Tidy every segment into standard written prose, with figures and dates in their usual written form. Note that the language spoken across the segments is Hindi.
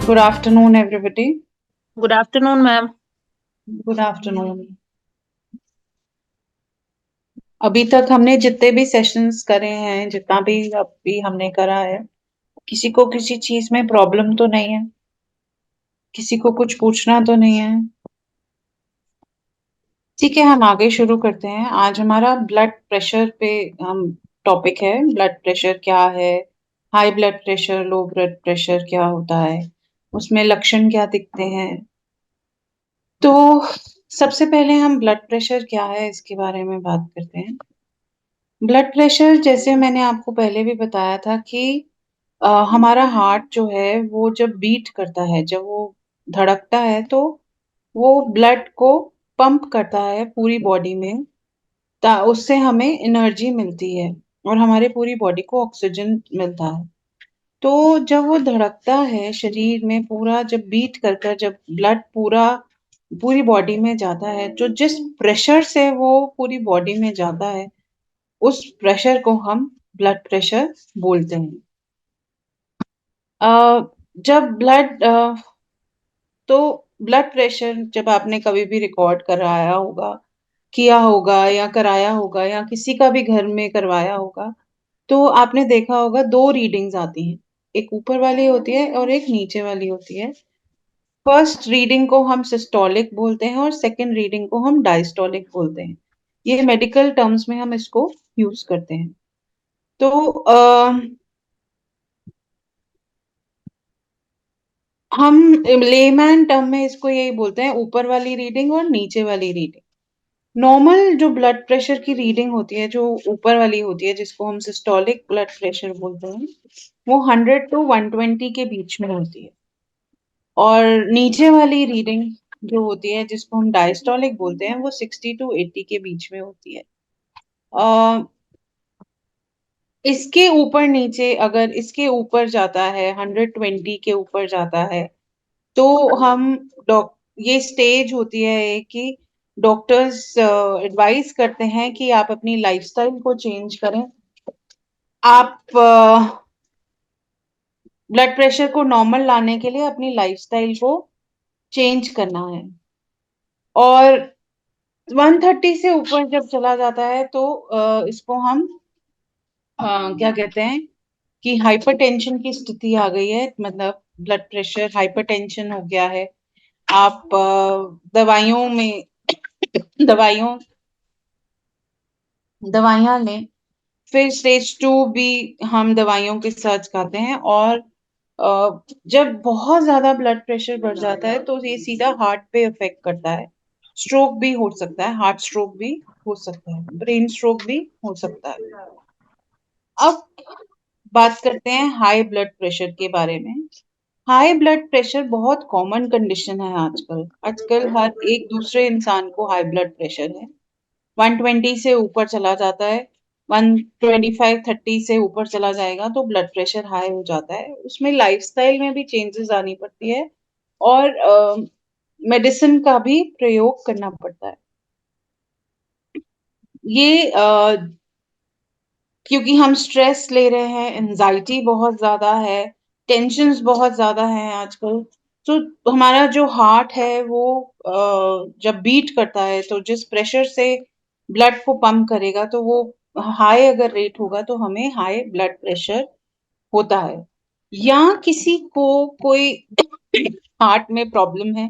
Good afternoon, everybody. Good afternoon, ma'am. Good afternoon. अभी तक हमने जितने भी सेशंस करे हैं, जितना भी अभी हमने करा है, किसी को किसी चीज में प्रॉब्लम तो नहीं है, किसी को कुछ पूछना तो नहीं है। ठीक है, हम आगे शुरू करते हैं। आज हमारा ब्लड प्रेशर पे हम टॉपिक है। ब्लड प्रेशर क्या है, high blood pressure, low blood pressure क्या होता है, उसमें लक्षण क्या दिखते हैं। तो सबसे पहले हम ब्लड प्रेशर क्या है इसके बारे में बात करते हैं। ब्लड प्रेशर, जैसे मैंने आपको पहले भी बताया था कि हमारा हार्ट जो है वो जब बीट करता है, जब वो धड़कता है, तो वो ब्लड को पंप करता है पूरी बॉडी में। उससे हमें एनर्जी मिलती है और हमारे पूरी बॉडी को ऑक्सीजन मिलता है। तो जब वो धड़कता है शरीर में पूरा, जब बीट कर कर जब ब्लड पूरा पूरी बॉडी में जाता है, तो जिस प्रेशर से वो पूरी बॉडी में जाता है, उस प्रेशर को हम ब्लड प्रेशर बोलते हैं। अ, जब ब्लड तो ब्लड प्रेशर जब आपने कभी भी रिकॉर्ड कराया होगा, किया होगा या कराया होगा या किसी का भी घर में करवाया होगा, तो आपने देखा होगा दो रीडिंग्स आती हैं। एक ऊपर वाली होती है और एक नीचे वाली होती है। फर्स्ट रीडिंग को हम सिस्टोलिक बोलते हैं और सेकंड रीडिंग को हम डायस्टोलिक बोलते हैं। ये मेडिकल टर्म्स में हम इसको यूज करते हैं। तो हम लेमैन टर्म में इसको यही बोलते हैं, ऊपर वाली रीडिंग और नीचे वाली रीडिंग। नॉर्मल जो ब्लड प्रेशर की रीडिंग होती है, जो ऊपर वाली होती है, जिसको हम सिस्टोलिक ब्लड प्रेशर बोलते हैं, वो 100 to 120 के बीच में होती है। और नीचे वाली रीडिंग जो होती है, जिसको हम डायस्टोलिक बोलते हैं, वो 60 to 80 के बीच में होती है। अ, इसके ऊपर नीचे, अगर इसके ऊपर जाता है, 120 के ऊपर जाता है, तो हम डॉक ये स्टेज होती है कि डॉक्टर्स एडवाइस करते हैं कि आप अपनी लाइफस्टाइल को चेंज करें। आप ब्लड प्रेशर को नॉर्मल लाने के लिए अपनी लाइफस्टाइल को चेंज करना है। और 130 से ऊपर जब चला जाता है, तो इसको हम क्या कहते हैं कि हाइपरटेंशन की स्थिति आ गई है, मतलब ब्लड प्रेशर हाइपरटेंशन हो गया है। आप दवाइयों में दवाइयों दवाइयाँ लें। फिर स्टेज 2 भी हम दवाइयों के साथ खाते हैं। और जब बहुत ज्यादा ब्लड प्रेशर बढ़ जाता है, तो ये सीधा हार्ट पे इफेक्ट करता है। स्ट्रोक भी हो सकता है, हार्ट स्ट्रोक भी हो सकता है, ब्रेन स्ट्रोक भी हो सकता है। अब बात करते हैं हाई ब्लड प्रेशर के बारे में। हाई ब्लड प्रेशर बहुत कॉमन कंडीशन है आजकल। आजकल हर एक दूसरे इंसान को हाई ब्लड प्रेशर है। 120 से ऊपर चला जाता है, 125-30 से ऊपर चला जाएगा तो ब्लड प्रेशर हाई हो जाता है। उसमें लाइफस्टाइल में भी चेंजेस आनी पड़ती है और मेडिसिन का भी प्रयोग करना पड़ता है। ये क्योंकि हम स्ट्रेस ले रहे हैं, एंजाइटी बहुत ज्यादा है, टेंशन्स बहुत ज्यादा हैं आजकल। तो हमारा जो हार्ट है वो जब बीट करता है, तो जिस प्रेशर से ब्लड को पंप करेगा, तो वो हाई अगर रेट होगा तो हमें हाई ब्लड प्रेशर होता है। या किसी को कोई हार्ट में प्रॉब्लम है,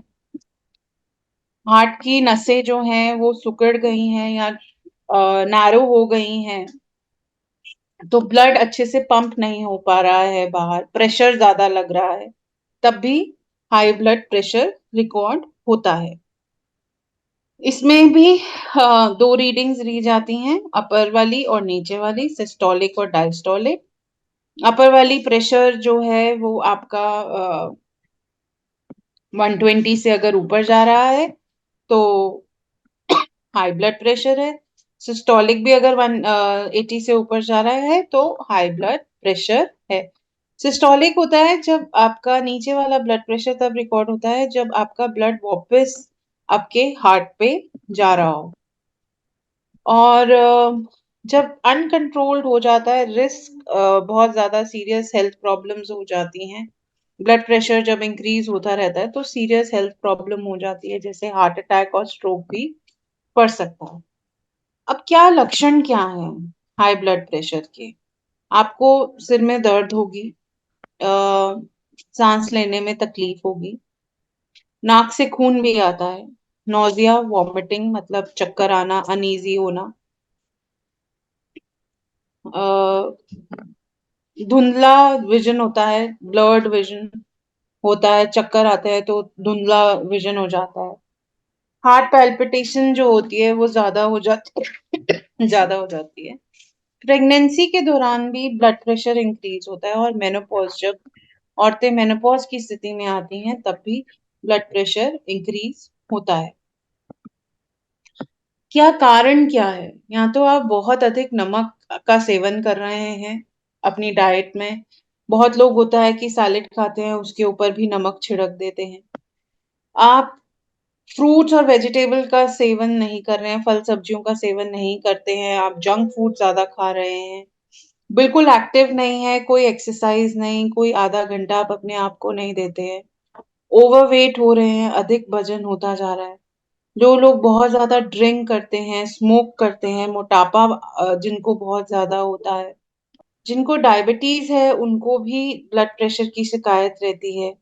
हार्ट की नसें जो हैं वो सिकुड़ गई हैं या नैरो हो गई हैं, तो ब्लड अच्छे से पंप नहीं हो पा रहा है, बाहर प्रेशर ज्यादा लग रहा है, तब भी हाई ब्लड प्रेशर रिकॉर्ड होता है। इसमें भी दो रीडिंग्स ली जाती हैं, अपर वाली और नीचे वाली, सिस्टोलिक और डायस्टोलिक। अपर वाली प्रेशर जो है वो आपका 120 से अगर ऊपर जा रहा है तो हाई ब्लड प्रेशर है। सिस्टोलिक भी अगर 180 से ऊपर जा रहा है तो हाई ब्लड प्रेशर है। सिस्टोलिक होता है जब आपका नीचे वाला ब्लड प्रेशर तब रिकॉर्ड होता है जब आपका ब्लड वापस आपके हार्ट पे जा रहा हो। और जब अनकंट्रोल्ड हो जाता है, रिस्क बहुत ज्यादा सीरियस हेल्थ प्रॉब्लम्स हो जाती हैं। ब्लड प्रेशर जब इंक्रीज होता रहता है तो सीरियस हेल्थ प्रॉब्लम हो जाती है, जैसे हार्ट अटैक और स्ट्रोक भी पड़ सकता है। अब क्या लक्षण क्या है हाई ब्लड प्रेशर के? आपको सिर में दर्द होगी, सांस लेने में तकलीफ होगी, नाक से खून भी आता है, नोजिया, वॉमिटिंग मतलब चक्कर आना, अनईजी होना, धुंधला विजन होता है, ब्लर्ड विजन होता है, चक्कर आते हैं तो धुंधला विजन हो जाता है, हार्ट पैल्पिटेशन जो होती है वो ज्यादा हो जाती है। प्रेगनेंसी के दौरान भी ब्लड प्रेशर इंक्रीज होता है, और मेनोपॉज, जब औरतें मेनोपॉज की स्थिति में आती हैं तब भी ब्लड प्रेशर इंक्रीज होता है। क्या कारण क्या है? या तो आप बहुत अधिक नमक का सेवन कर रहे हैं अपनी डाइट में। बहुत लोग होता है कि सैलेड खाते हैं उसके ऊपर भी नमक छिड़क देते हैं। आप फ्रूट्स और वेजिटेबल का सेवन नहीं कर रहे हैं, फल सब्जियों का सेवन नहीं करते हैं, आप जंक फूड ज्यादा खा रहे हैं, बिल्कुल एक्टिव नहीं है, कोई एक्सरसाइज नहीं, कोई आधा घंटा आप अपने आप को नहीं देते हैं, ओवरवेट हो रहे हैं, अधिक वजन होता जा रहा है। जो लोग बहुत ज्यादा ड्रिंक करते हैं, स्मोक करते हैं, मोटापा जिनको बहुत ज्यादा होता है, जिनको डायबिटीज है उनको भी ब्लड प्रेशर की शिकायत रहती है,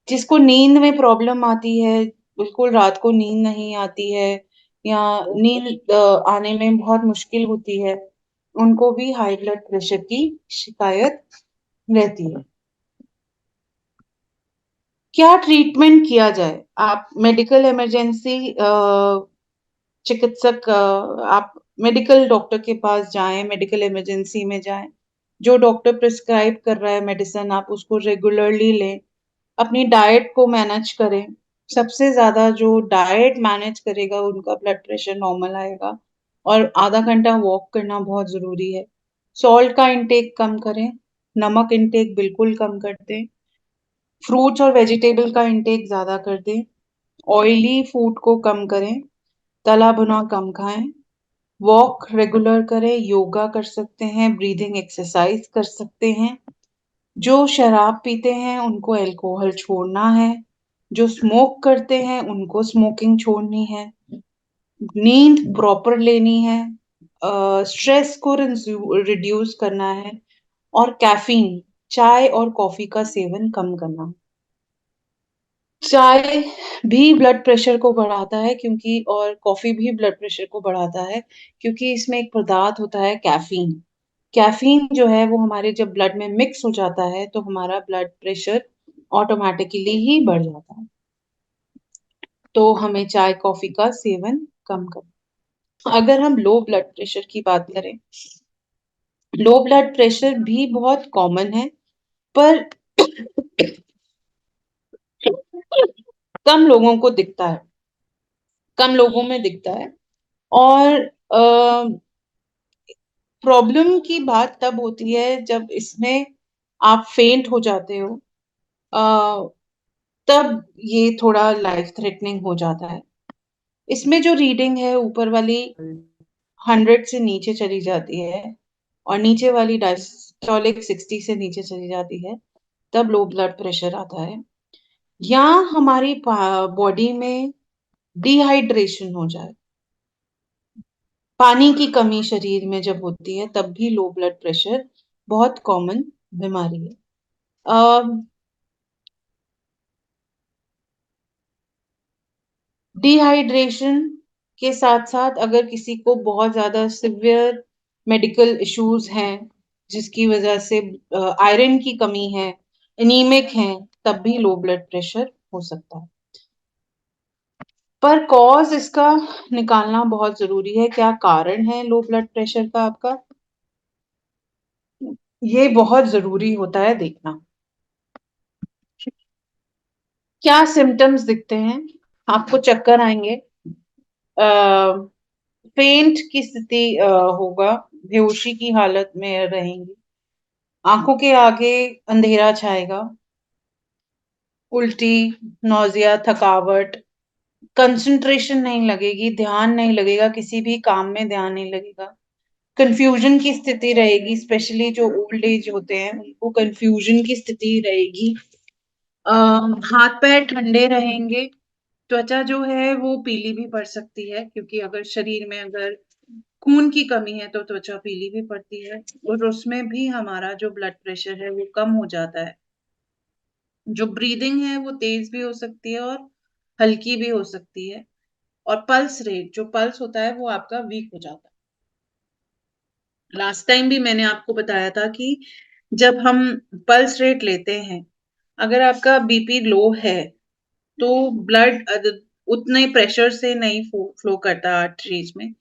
जिसको नींद में प्रॉब्लम आती है, बिल्कुल रात को नींद नहीं आती है, या नींद आने में बहुत मुश्किल होती है, उनको भी हाई ब्लड प्रेशर की शिकायत रहती है। क्या ट्रीटमेंट किया जाए? आप मेडिकल इमरजेंसी चिकित्सक, आप मेडिकल डॉक्टर के पास जाएं, मेडिकल इमरजेंसी में जाएं। जो डॉक्टर प्रिस्क्राइब कर रहा है मेडिसिन, आप उसको रेगुलरली लें। अपनी डाइट को मैनेज करें। सबसे ज्यादा जो डाइट मैनेज करेगा उनका ब्लड प्रेशर नॉर्मल आएगा। और आधा घंटा वॉक करना बहुत जरूरी है। सॉल्ट का इंटेक कम करें, नमक इंटेक बिल्कुल कम कर दें, फ्रूट्स और वेजिटेबल का इंटेक ज्यादा कर दें, ऑयली फूड को कम करें, तला भुना कम खाएं, वॉक रेगुलर करें, योगा कर सकते हैं, ब्रीदिंग एक्सरसाइज कर सकते हैं। जो शराब पीते हैं उनको अल्कोहल छोड़ना है, जो स्मोक करते हैं उनको स्मोकिंग छोड़नी है, नींद प्रॉपर लेनी है, स्ट्रेस को रिड्यूस करना है, और कैफीन, चाय और कॉफी का सेवन कम करना। चाय भी ब्लड प्रेशर को बढ़ाता है, क्योंकि और कॉफी भी ब्लड प्रेशर को बढ़ाता है, क्योंकि इसमें एक पदार्थ होता है कैफीन। कैफीन जो है वो हमारे जब ब्लड में मिक्स हो जाता है तो हमारा ब्लड प्रेशर ऑटोमेटिकली ही बढ़ जाता है। तो हमें चाय कॉफी का सेवन कम करना। अगर हम लो ब्लड प्रेशर की बात करें, लो ब्लड प्रेशर भी बहुत कॉमन है, पर कम लोगों को दिखता है, कम लोगों में दिखता है। और प्रॉब्लम की बात तब होती है जब इसमें आप फेंट हो जाते हो, अ, तब ये थोड़ा लाइफ थ्रेटनिंग हो जाता है। इसमें जो रीडिंग है ऊपर वाली 100 से नीचे चली जाती है, और नीचे वाली डायस्टोलिक 60 से नीचे चली जाती है, तब लो ब्लड प्रेशर आता है। या हमारी बॉडी में डिहाइड्रेशन हो जाए, पानी की कमी शरीर में जब होती है तब भी लो ब्लड प्रेशर बहुत कॉमन बीमारी है। डिहाइड्रेशन के साथ साथ अगर किसी को बहुत ज्यादा सिवियर मेडिकल इश्यूज हैं, जिसकी वजह से आयरन की कमी है, एनीमिक है, तब भी लो ब्लड प्रेशर हो सकता है। पर कॉज इसका निकालना बहुत जरूरी है। क्या कारण है लो ब्लड प्रेशर का आपका, ये बहुत जरूरी होता है देखना। क्या सिम्टम्स दिखते हैं? आपको चक्कर आएंगे, फेंट की स्थिति होगा, बेहोशी की हालत में रहेंगी, आंखों के आगे अंधेरा छाएगा, उल्टी, नौजिया, थकावट, कंसंट्रेशन नहीं लगेगी, ध्यान नहीं लगेगा, किसी भी काम में ध्यान नहीं लगेगा, कंफ्यूजन की स्थिति रहेगी, स्पेशली जो ओल्ड एज होते हैं उनको कंफ्यूजन की स्थिति रहेगी, हाथ पैर ठंडे रहेंगे। त्वचा जो है वो पीली भी पड़ सकती है, क्योंकि अगर शरीर में अगर खून की कमी है तो त्वचा पीली भी पड़ती है, और उसमें भी हमारा जो ब्लड प्रेशर है वो कम हो जाता है। जो ब्रीदिंग है वो तेज भी हो सकती है और हल्की भी हो सकती है। और पल्स रेट, जो पल्स होता है वो आपका वीक हो जाता है। लास्ट टाइम भी मैंने आपको बताया था कि जब हम पल्स रेट लेते हैं, अगर आपका बीपी लो है तो ब्लड उतने प्रेशर से नहीं फ्लो करता आर्टरीज में,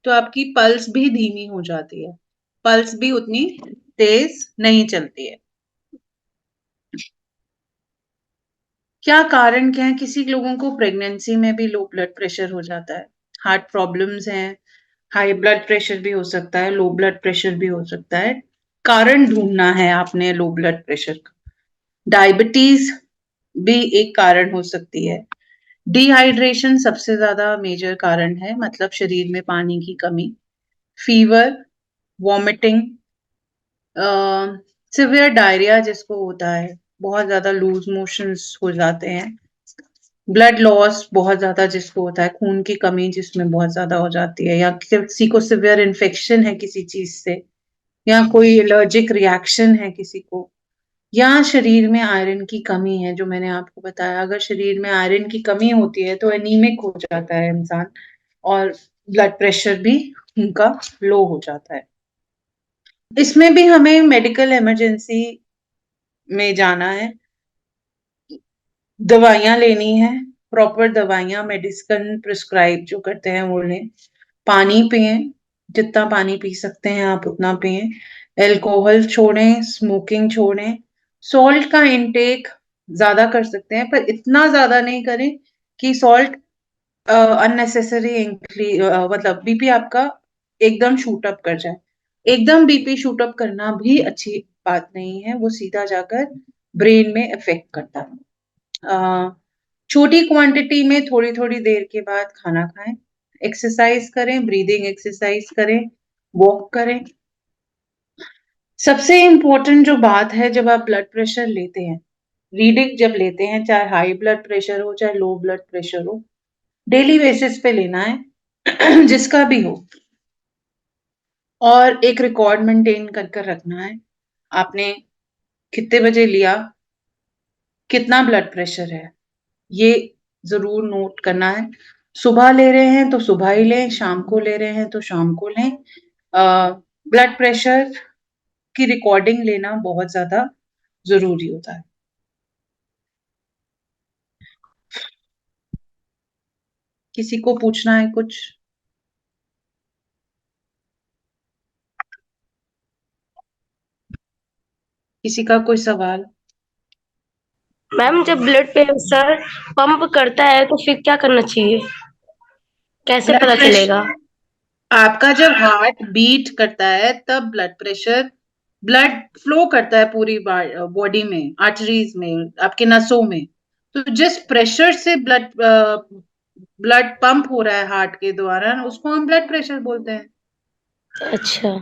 तो आपकी पल्स भी धीमी हो जाती है, पल्स भी उतनी तेज नहीं चलती है। क्या कारण क्या है? किसी लोगों को प्रेगनेंसी में भी लो ब्लड प्रेशर हो जाता है, हार्ट प्रॉब्लम्स हैं, हाई ब्लड प्रेशर भी हो सकता है, लो ब्लड प्रेशर भी हो सकता है। कारण ढूंढना है आपने लो ब्लड प्रेशर का। डायबिटीज भी एक कारण हो सकती है। डिहाइड्रेशन सबसे ज्यादा मेजर कारण है, मतलब शरीर में पानी की कमी। फीवर, वॉमिटिंग, सिवियर डायरिया जिसको होता है, बहुत ज्यादा लूज मोशंस हो जाते हैं। ब्लड लॉस बहुत ज्यादा जिसको होता है, खून की कमी जिसमें बहुत ज्यादा हो जाती है, या किसी को सिवियर इन्फेक्शन है किसी चीज से, या कोई एलर्जिक रिएक्शन है किसी को, या शरीर में आयरन की कमी है, जो मैंने आपको बताया। अगर शरीर में आयरन की कमी होती है तो एनीमिक हो जाता है इंसान, और ब्लड प्रेशर भी उनका लो हो जाता है। इसमें भी हमें मेडिकल इमरजेंसी में जाना है, दवाइयां लेनी है, प्रॉपर दवाइयां, मेडिसिन प्रिस्क्राइब जो करते हैं वो लें। पानी पिए, जितना पानी पी सकते हैं आप उतना पिए। अल्कोहल छोड़ें, स्मोकिंग छोड़ें। सॉल्ट का इंटेक ज्यादा कर सकते हैं, पर इतना ज्यादा नहीं करें कि सॉल्ट अननेसेसरी मतलब बीपी आपका एकदम शूट अप कर जाए। एकदम बीपी शूट अप करना भी अच्छी बात नहीं है, वो सीधा जाकर ब्रेन में इफेक्ट करता है। छोटी क्वांटिटी में थोड़ी थोड़ी देर के बाद खाना खाएं, एक्सरसाइज करें, ब्रीदिंग एक्सरसाइज करें, वॉक करें। सबसे इम्पोर्टेंट जो बात है, जब आप ब्लड प्रेशर लेते हैं, रीडिंग जब लेते हैं, चाहे हाई ब्लड प्रेशर हो चाहे लो ब्लड प्रेशर हो, डेली बेसिस पे लेना है जिसका भी हो, और एक रिकॉर्ड मेंटेन कर कर रखना है। आपने कितने बजे लिया, कितना ब्लड प्रेशर है, ये जरूर नोट करना है। सुबह ले रहे हैं तो सुबह ही लें, शाम को ले रहे हैं तो शाम को लें। ब्लड प्रेशर की रिकॉर्डिंग लेना बहुत ज्यादा जरूरी होता है। किसी को पूछना है कुछ? किसी का कोई सवाल? मैम जब ब्लड प्रेशर पंप करता है तो फिर क्या करना चाहिए? कैसे ब्लड पता चलेगा? प्रेशर, आपका जब हार्ट बीट करता है तब ब्लड प्रेशर, ब्लड फ्लो करता है पूरी बॉडी में, आर्टरीज में, आपके नसों में। तो जिस प्रेशर से ब्लड ब्लड पंप हो रहा है हार्ट के द्वारा, उसको हम ब्लड प्रेशर बोलते हैं। अच्छा,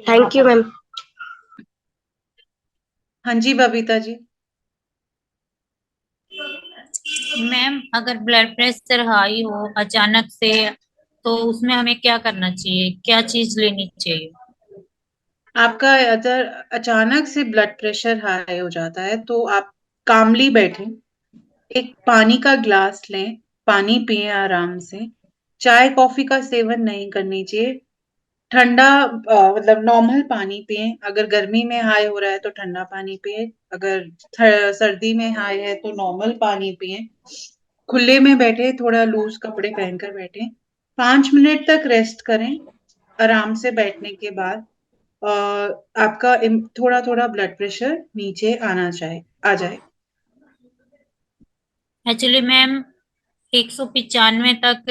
थैंक यू मैम। हाँ जी बबीता जी। मैम अगर ब्लड प्रेशर हाई हो अचानक से तो उसमें हमें क्या करना चाहिए, क्या चीज लेनी चाहिए? आपका अगर अचानक से ब्लड प्रेशर हाई हो जाता है तो आप कामली बैठें, एक पानी का ग्लास लें, पानी पिए आराम से। चाय कॉफी का सेवन नहीं करनी चाहिए। ठंडा मतलब नॉर्मल पानी पिए। अगर गर्मी में हाई हो रहा है तो ठंडा पानी पिए, अगर सर्दी में हाई है तो नॉर्मल पानी पिए। खुले में बैठे, थोड़ा लूज कपड़े पहनकर बैठे। 5 मिनट तक रेस्ट करें। आराम से बैठने के बाद आपका थोड़ा थोड़ा ब्लड प्रेशर नीचे आना चाहे आ जाए। एक्चुअली मैम 195 तक,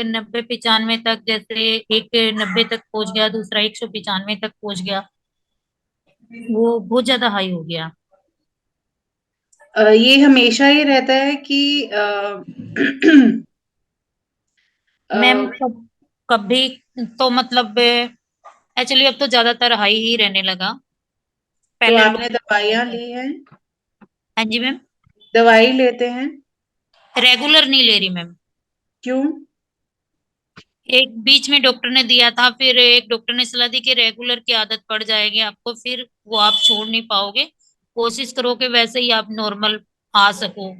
90 95 तक, जैसे एक 90 तक पहुंच गया, दूसरा 195 तक पहुंच गया, वो बहुत ज्यादा हाई हो गया। ये हमेशा ही रहता है कि मैम अ, कभी तो मतलब एक्चुअली अब तो ज्यादातर हाई ही रहने लगा, तो पहले लो। आपने दवाइयां ली हैं? हाँ जी मैम। दवाई लेते हैं? रेगुलर नहीं ले रही मैम। क्यों? एक बीच में डॉक्टर ने दिया था, फिर एक डॉक्टर ने सलाह दी कि रेगुलर की आदत पड़ जाएगी आपको, फिर वो आप छोड़ नहीं पाओगे। कोशिश करो कि वैसे ही आप नॉर्मल आ सको।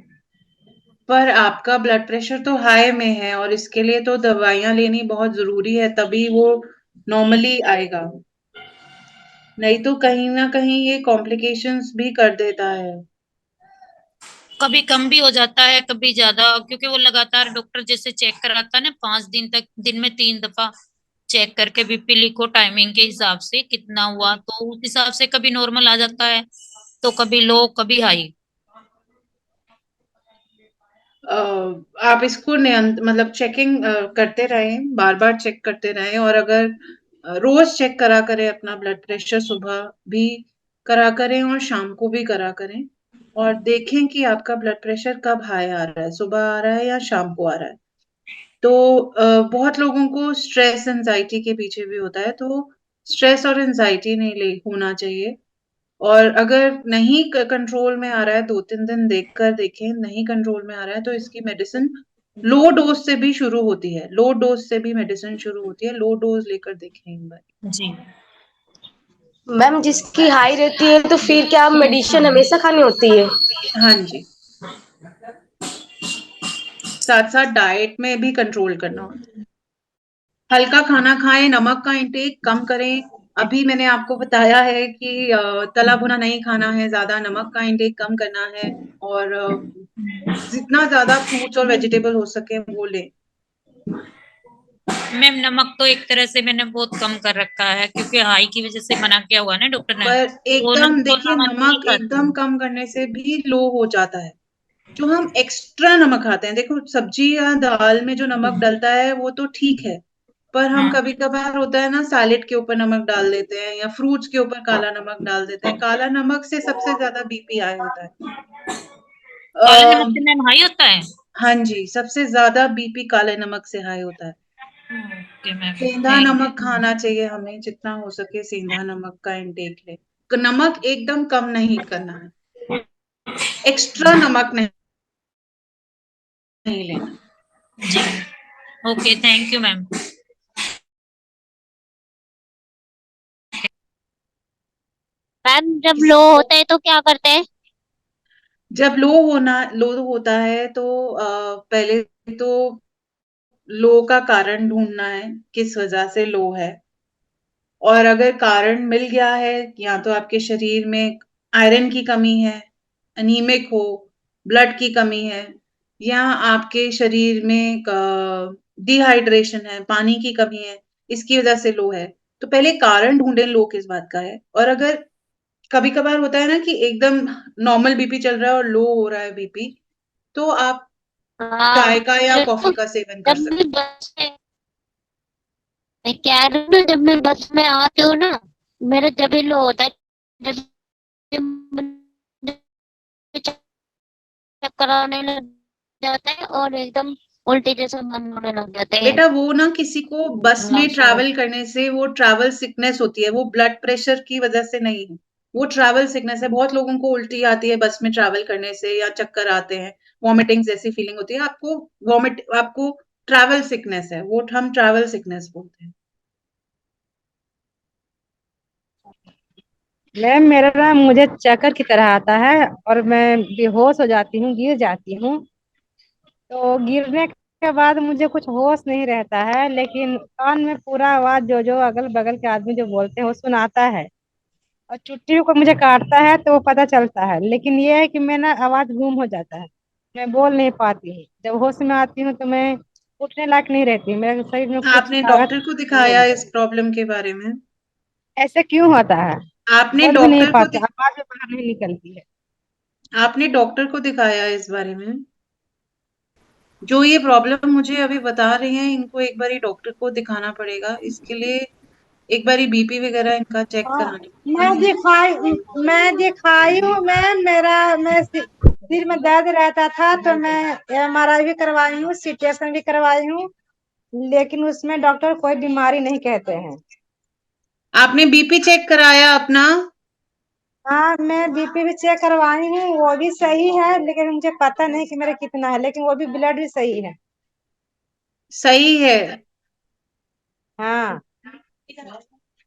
पर आपका ब्लड प्रेशर तो हाई में है और इसके लिए तो दवाइयां लेनी बहुत जरूरी है, तभी वो नॉर्मली आएगा। नहीं तो कहीं ना कहीं ये कॉम्प्लिकेशंस भी कर देता है। कभी कम भी हो जाता है, कभी ज्यादा, क्योंकि वो लगातार डॉक्टर जैसे चेक कराता है ना, 5 दिन तक दिन में 3 दफा चेक करके बीपी लिखो टाइमिंग के हिसाब से कितना हुआ, तो उस हिसाब से कभी नॉर्मल आ जाता है, तो कभी लो कभी हाई। अ, आप इसको मतलब चेकिंग करते रहें, बार बार चेक करते रहें, और अगर रोज चेक करा करें अपना ब्लड प्रेशर, सुबह भी करा करें और शाम को भी करा करें, और देखें कि आपका ब्लड प्रेशर कब हाई आ रहा है, सुबह आ रहा है या शाम को आ रहा है। तो बहुत लोगों को स्ट्रेस एंजाइटी के पीछे भी होता है, तो स्ट्रेस और एंजाइटी नहीं ले होना चाहिए। और अगर नहीं कंट्रोल में आ रहा है, 2-3 दिन देख कर देखें, नहीं कंट्रोल में आ रहा है, तो इसकी मेडिसिन लो डोज से भी शुरू होती है, लो डोज से भी मेडिसिन शुरू होती है, लो डोज लेकर देखें एक बार। जी। मैम जिसकी हाई रहती है तो फिर क्या मेडिसिन हमेशा खानी होती है? हाँ जी, साथ साथ डाइट में भी कंट्रोल करना होता है। हल्का खाना खाएं, नमक का इंटेक कम करें। अभी मैंने आपको बताया है कि तला भुना नहीं खाना है, ज्यादा नमक का इंटेक कम करना है, और जितना ज्यादा फ्रूट्स और वेजिटेबल हो सके वो लें। मैम नमक तो एक तरह से मैंने बहुत कम कर रखा है, क्योंकि हाई की वजह से मना किया हुआ है ना डॉक्टर ने, पर वो एकदम तो देखिए, नमक नहीं नमक खाती। एकदम कम करने से भी लो हो जाता है। जो हम एक्स्ट्रा नमक खाते हैं, देखो सब्जी या दाल में जो नमक डलता है वो तो ठीक है, पर हम हाँ। कभी कभार होता है ना, सैलेड के ऊपर नमक डाल देते हैं या फ्रूट्स के ऊपर काला नमक डाल देते हैं। काला नमक से सबसे ज्यादा बीपी हाई होता है। काले नमक अः से मैम हाई होता है? हाँ जी, सबसे ज्यादा बीपी काले नमक से हाई होता है। Okay ma'am. सेंधा थैंक नमक खाना चाहिए हमें, जितना हो सके सेंधा नमक का इंटेक ले। नमक एकदम कम नहीं करना है, एक्स्ट्रा नमक नहीं लेना। यू जी। Okay thank you ma'am. Ma'am जब लो किसी को होता है तो क्या करते हैं? जब लो होता है तो पहले तो लो का कारण ढूंढना है, किस वजह से लो है। और अगर कारण मिल गया है, या तो आपके शरीर में आयरन की कमी है, अनीमिक हो, ब्लड की कमी है, या आपके शरीर में डिहाइड्रेशन है, पानी की कमी है, इसकी वजह से लो है, तो पहले कारण ढूंढें लो किस बात का है। और अगर कभी कभार होता है ना कि एकदम नॉर्मल बीपी चल रहा है और लो हो रहा है बीपी, तो आप हाँ चाय का या तो कॉफी का सेवन कर जब सकते मैं बस में मैं कह रही हूँ ना, जब मैं बस में आती हूँ ना, मेरा जब भी लो होता है, जब भी मुझे चक्कर आने लग जाता है और एकदम उल्टी जैसा मन होने लग जाते हैं। हैं। बेटा वो ना किसी को बस में लास्ट में ट्रैवल करने से वो ट्रैवल सिकनेस होती है, वो ब्लड प्रेशर की वजह से नहीं है, वो ट्रैवल सिकनेस है। बहुत लोगों को उल्टी आती है बस में ट्रैवल करने से, या चक्कर आते हैं, वॉमिटिंग जैसी फीलिंग होती है, आपको ट्रैवल सिकनेस है, वो हम ट्रैवल सिकनेस बोलते हैं। मैम मेरा ना मुझे चक्कर की तरह आता है और मैं बेहोश हो जाती हूँ, गिर जाती हूँ। तो गिरने के बाद मुझे कुछ होश नहीं रहता है, लेकिन कान में पूरा आवाज जो जो अगल बगल के आदमी जो बोलते हैं वो सुनाता है, और चुट्टियों को मुझे काटता है तो वो पता चलता है। लेकिन ये है कि मैं ना आवाज गुम हो जाता है, मैं बोल नहीं पाती हूँ। जब होश में आती हूँ तो मैं उठने लायक नहीं रहती, मेरे शरीर में कुछ आपने ताकत डॉक्टर को नहीं दिखाया रहता इस है। प्रॉब्लम के बारे में? ऐसे क्यों होता है? आपने बोल भी नहीं डॉक्टर को पाते, आवाज भी बाहर नहीं निकलती है। आपने डॉक्टर को दिखाया इस बारे में? जो ये प्रॉब्लम मुझे अभी बता रही हैं, इनको एक बारी डॉक्टर को दिखाना पड़ेगा। इसके लिए एक बारी बीपी वगैरह इनका चेक हाँ, कराना मैं पड़ेगा। दिखाई मैं दिखाई हूँ मैम, मैं सिर में दर्द रहता था तो मैं एमआरआई भी करवाई हूँ, सीटी स्कैन भी करवाई हूँ, लेकिन उसमें डॉक्टर कोई बीमारी नहीं कहते हैं। आपने बीपी चेक कराया अपना? हाँ, मैं बीपी भी चेक करवाई हूँ, वो भी सही है, लेकिन मुझे पता नहीं कि मेरा कितना है, लेकिन वो भी ब्लड भी सही है। सही है। हाँ।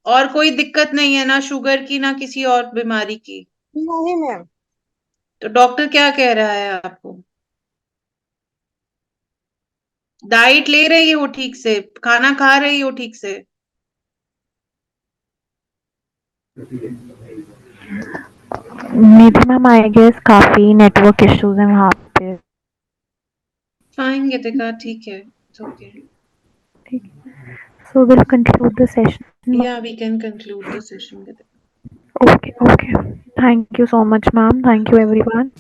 और कोई दिक्कत नहीं है ना, शुगर की ना किसी और बीमारी की? नहीं मैम। तो डॉक्टर क्या कह रहा है आपको? डाइट ले रही हो ठीक से, खाना खा रही हो ठीक से? निधि मैम, आई गेस काफी नेटवर्क इश्यूज हैं वहाँ पे। फाइन गीतिका, ठीक है, ओके। ठीक, so will conclude the session. या we can conclude the session. Okay okay, thank you so much ma'am, thank you everyone.